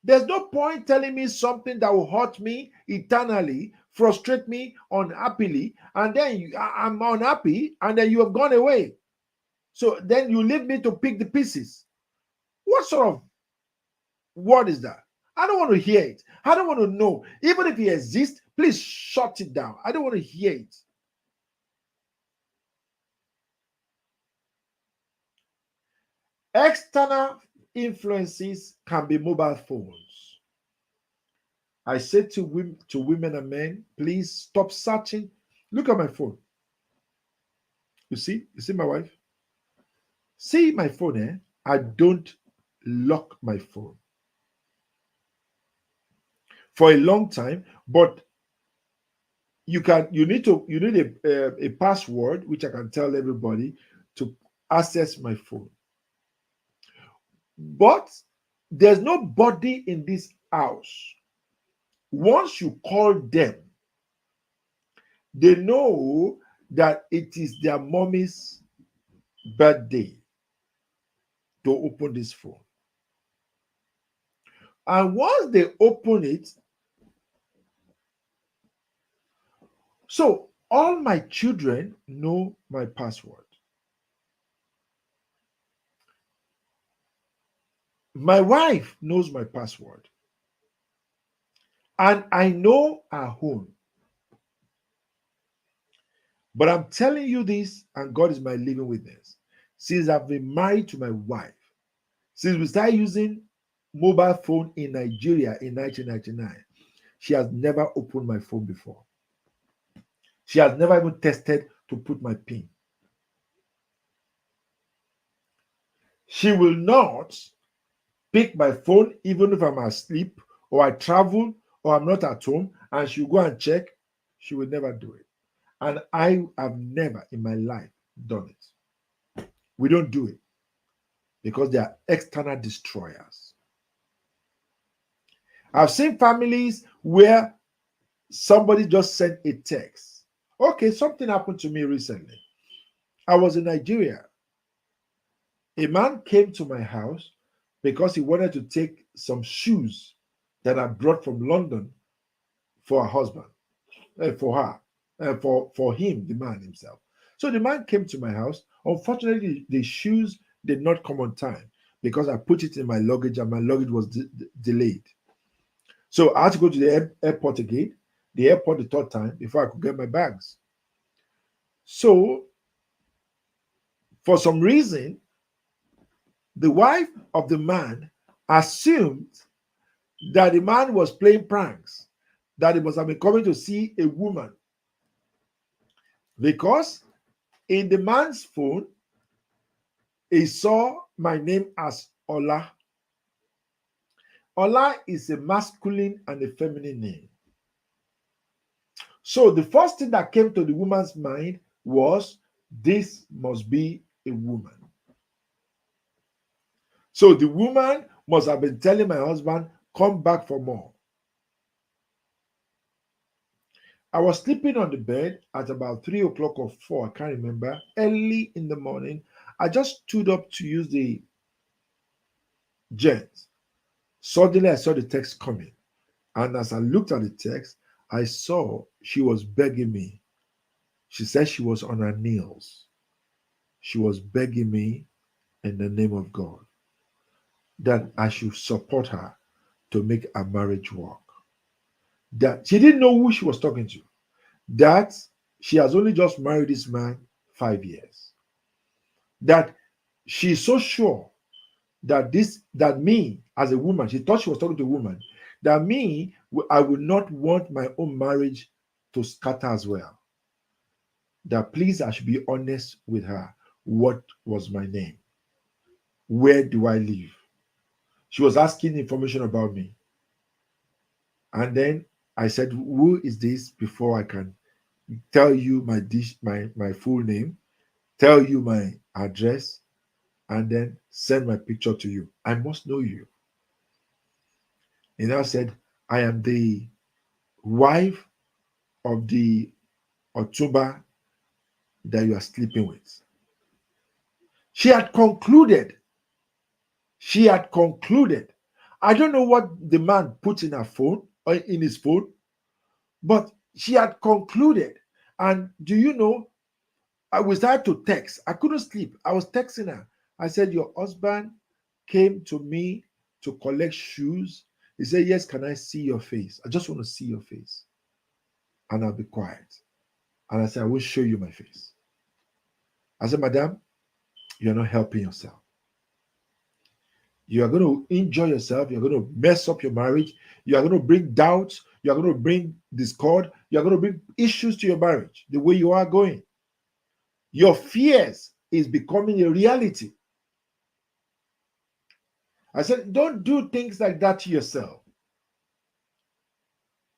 There's no point telling me something that will hurt me eternally, frustrate me unhappily, and then I'm unhappy, and then you have gone away. So then you leave me to pick the pieces. What sort of word is that? I don't want to hear it. I don't want to know. Even if it exists, please shut it down. I don't want to hear it. External influences can be mobile phones. I say to women and men, please stop searching. Look at my phone. You see my wife? See my phone, eh? I don't lock my phone for a long time, but you need a password which I can tell everybody to access my phone. But there's nobody in this house. Once you call them, they know that it is their mommy's birthday to open this phone. And once they open it, so all my children know my password. My wife knows my password. And I know her own. But I'm telling you this, and God is my living witness. Since I've been married to my wife, since we started using mobile phone in Nigeria in 1999, she has never opened my phone before. She has never even tested to put my PIN. She will not pick my phone even if I'm asleep or I travel or I'm not at home, and she'll go and check. She will never do it. And I have never in my life done it. We don't do it because they are external destroyers. I've seen families where somebody just sent a text. Okay, something happened to me recently. I was in Nigeria. A man came to my house because he wanted to take some shoes that I brought from London for her husband, for her, for him, the man himself. So the man came to my house. Unfortunately, the shoes did not come on time because I put it in my luggage and my luggage was delayed. So I had to go to the airport again, the airport the third time before I could get my bags. So for some reason, the wife of the man assumed that the man was playing pranks, that he must have been coming to see a woman. Because in the man's phone, he saw my name as Ola. Ola is a masculine and a feminine name. So the first thing that came to the woman's mind was, this must be a woman. So the woman must have been telling my husband, come back for more. I was sleeping on the bed at about 3 o'clock or 4, I can't remember, early in the morning. I just stood up to use the jet. Suddenly, I saw the text coming. And as I looked at the text, I saw she was begging me. She said she was on her knees. She was begging me in the name of God that I should support her to make a marriage work. That she didn't know who she was talking to. That she has only just married this man 5 years. That she's so sure that me as a woman, she thought she was talking to a woman, that me, I would not want my own marriage to scatter as well. That please, I should be honest with her. What was my name? Where do I live? She was asking information about me. And then I said, who is this before I can tell you my full name, tell you my address, and then send my picture to you. I must know you. He now said, I am the wife of the Otuba that you are sleeping with. She had concluded. She had concluded. I don't know what the man put in her phone or in his phone, but she had concluded. And do you know, I was started to text. I couldn't sleep. I was texting her. I said, your husband came to me to collect shoes. He said, yes, can I see your face? I just want to see your face. And I'll be quiet. And I said, I will show you my face. I said, madam, you're not helping yourself. You are going to enjoy yourself. You're going to mess up your marriage. You are going to bring doubts. You are going to bring discord. You are going to bring issues to your marriage the way you are going. Your fears is becoming a reality. I said, don't do things like that to yourself.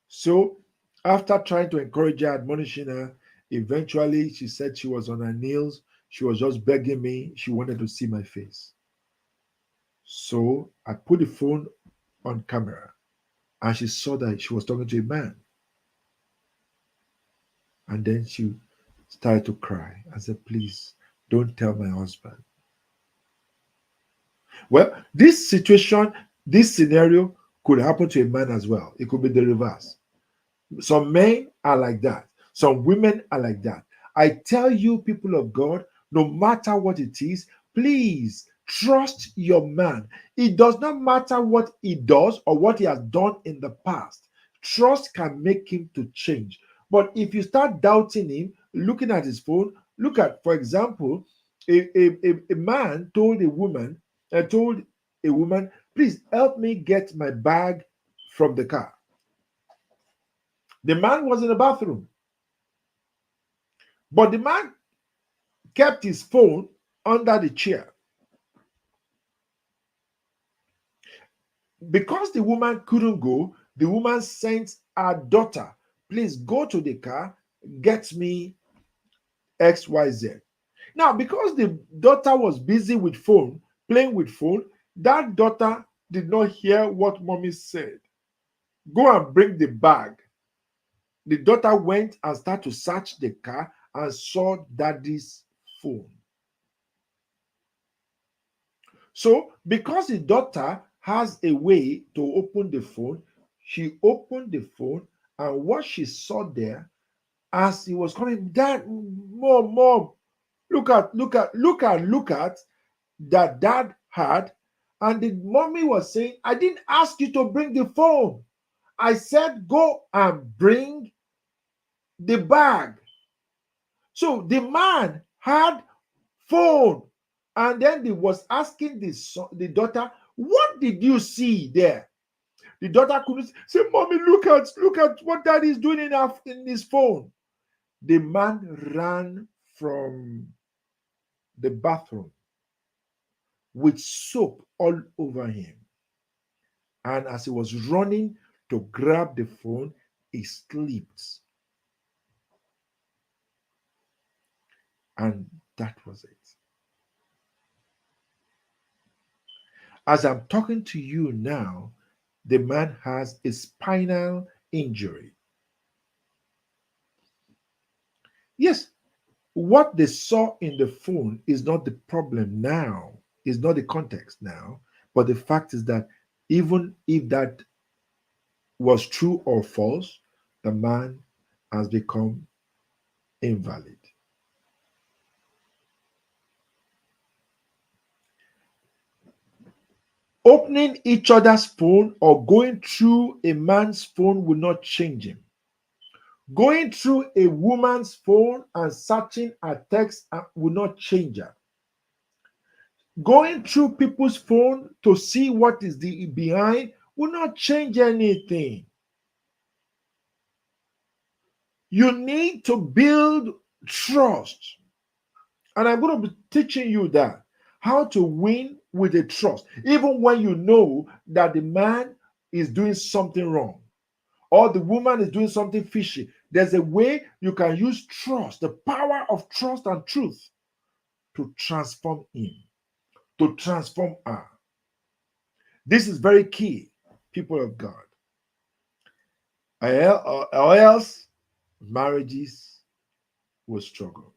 So, after trying to encourage her, admonishing her, eventually she said she was on her knees. She was just begging me. She wanted to see my face. So, I put the phone on camera and she saw that she was talking to a man. And then she started to cry. I said, please don't tell my husband. Well, this situation, this scenario could happen to a man as well. It could be the reverse. Some men are like that. Some women are like that. I tell you, people of God, no matter what it is, please trust your man. It does not matter what he does or what he has done in the past. Trust can make him to change. But if you start doubting him, looking at his phone, look at, for example, a man told a woman, please help me get my bag from the car. The man was in the bathroom, but the man kept his phone under the chair. Because the woman couldn't go, the woman sent her daughter, please go to the car, get me XYZ. Now, because the daughter was busy with phone, playing with phone, that daughter did not hear what mommy said. Go and bring the bag. The daughter went and started to search the car and saw daddy's phone. So, because the daughter has a way to open the phone, she opened the phone, and what she saw there as he was coming, Dad, mom, look at that dad had. And the mommy was saying, I didn't ask you to bring the phone. I said, go and bring the bag. So the man had phone, and then he was asking the daughter, what did you see there? The daughter couldn't say, mommy, look at what daddy is doing in his phone. The man ran from the bathroom with soap all over him, and as he was running to grab the phone, he slipped, and that was it. As I'm talking to you now, the man has a spinal injury. Yes, what they saw in the phone is not the problem now, is not the context now, but the fact is that even if that was true or false, the man has become invalid. Opening each other's phone or going through a man's phone will not change him. Going through a woman's phone and searching her text will not change her. Going through people's phone to see what is the behind will not change anything. You need to build trust. And I'm going to be teaching you that how to win with a trust, even when you know that the man is doing something wrong or the woman is doing something fishy. There's a way you can use trust, the power of trust and truth, to transform him, to transform her. This is very key, people of God. Or else marriages will struggle.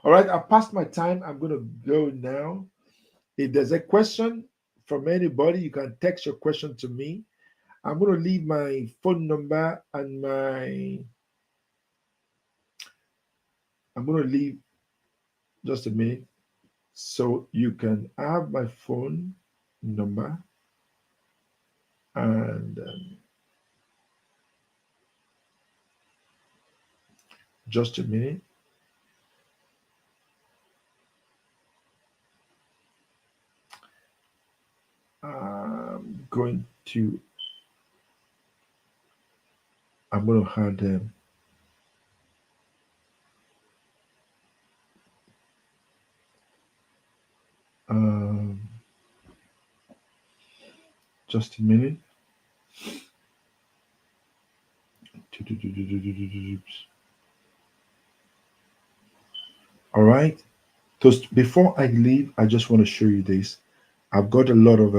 All right, I passed my time. I'm going to go now. If there's a question from anybody, you can text your question to me. I'm going to leave my phone number and I'm going to leave just a minute so you can have my phone number and just a minute. I'm going to I'm going to hand them um, just a minute. All right. Just before I leave, I just want to show you this. I've got a lot of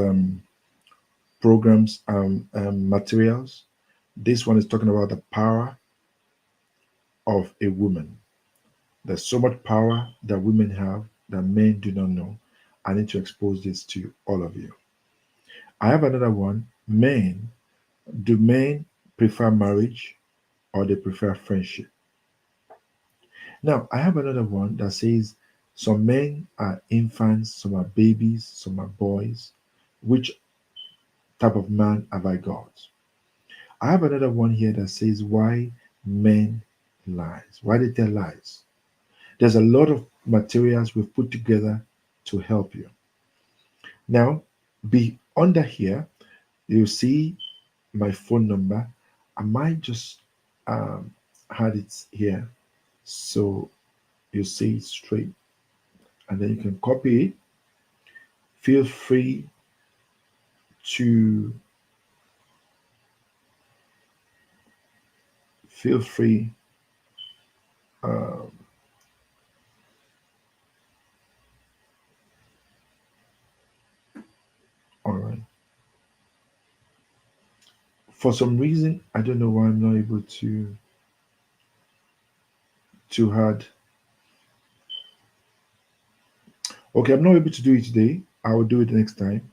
programs materials. This one is talking about the power of a woman. There's so much power that women have that men do not know. I need to expose this to all of you. I have another one. Men, do men prefer marriage or they prefer friendship? Now, I have another one that says some men are infants, some are babies, some are boys. Which type of man have I got? I have another one here that says why men lies, why they tell lies. There's a lot of materials we've put together to help you. Now, be under here, you see my phone number. I might just um, had it here so you see it straight and then you can copy it. Feel free to feel free um, all right. For some reason, I don't know why I'm not able to add. Okay, I'm not able to do it today. I will do it next time.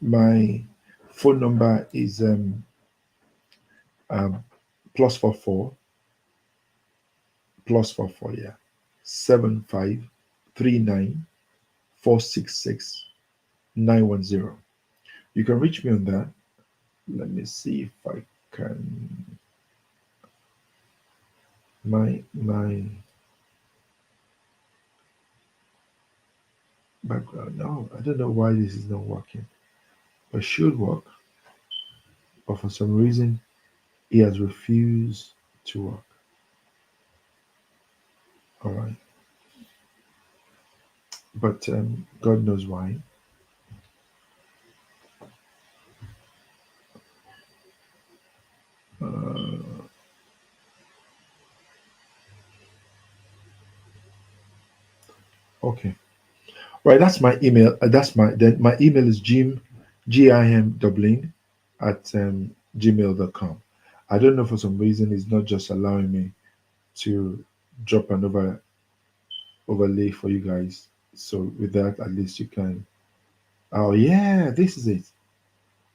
My phone number is um, +44 +44, yeah, 7539466910. You can reach me on that. Let me see if I can. My background. No, I don't know why this is not working, but it should work. But for some reason, it has refused to work. All right, but God knows why. Uh, okay, right. That's my email. That's my email is Dublin at gmail.com. I don't know for some reason it's not just allowing me to drop an overlay for you guys. So with that, at least you can. Oh yeah, this is it.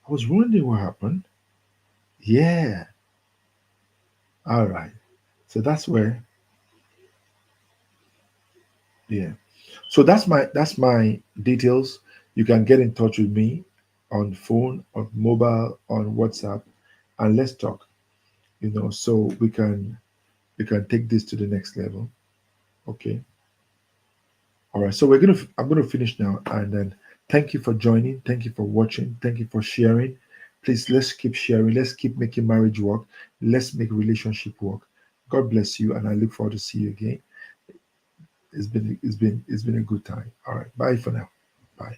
I was wondering what happened. Yeah. All right. So that's where. Yeah. So that's my details. You can get in touch with me on phone, on mobile, on WhatsApp, and let's talk. So we can take this to the next level. Okay. All right. So I'm gonna finish now, and then thank you for joining. Thank you for watching. Thank you for sharing. Please let's keep sharing. Let's keep making marriage work. Let's make relationship work. God bless you, and I look forward to see you again. It's been a good time. All right. Bye for now. Bye.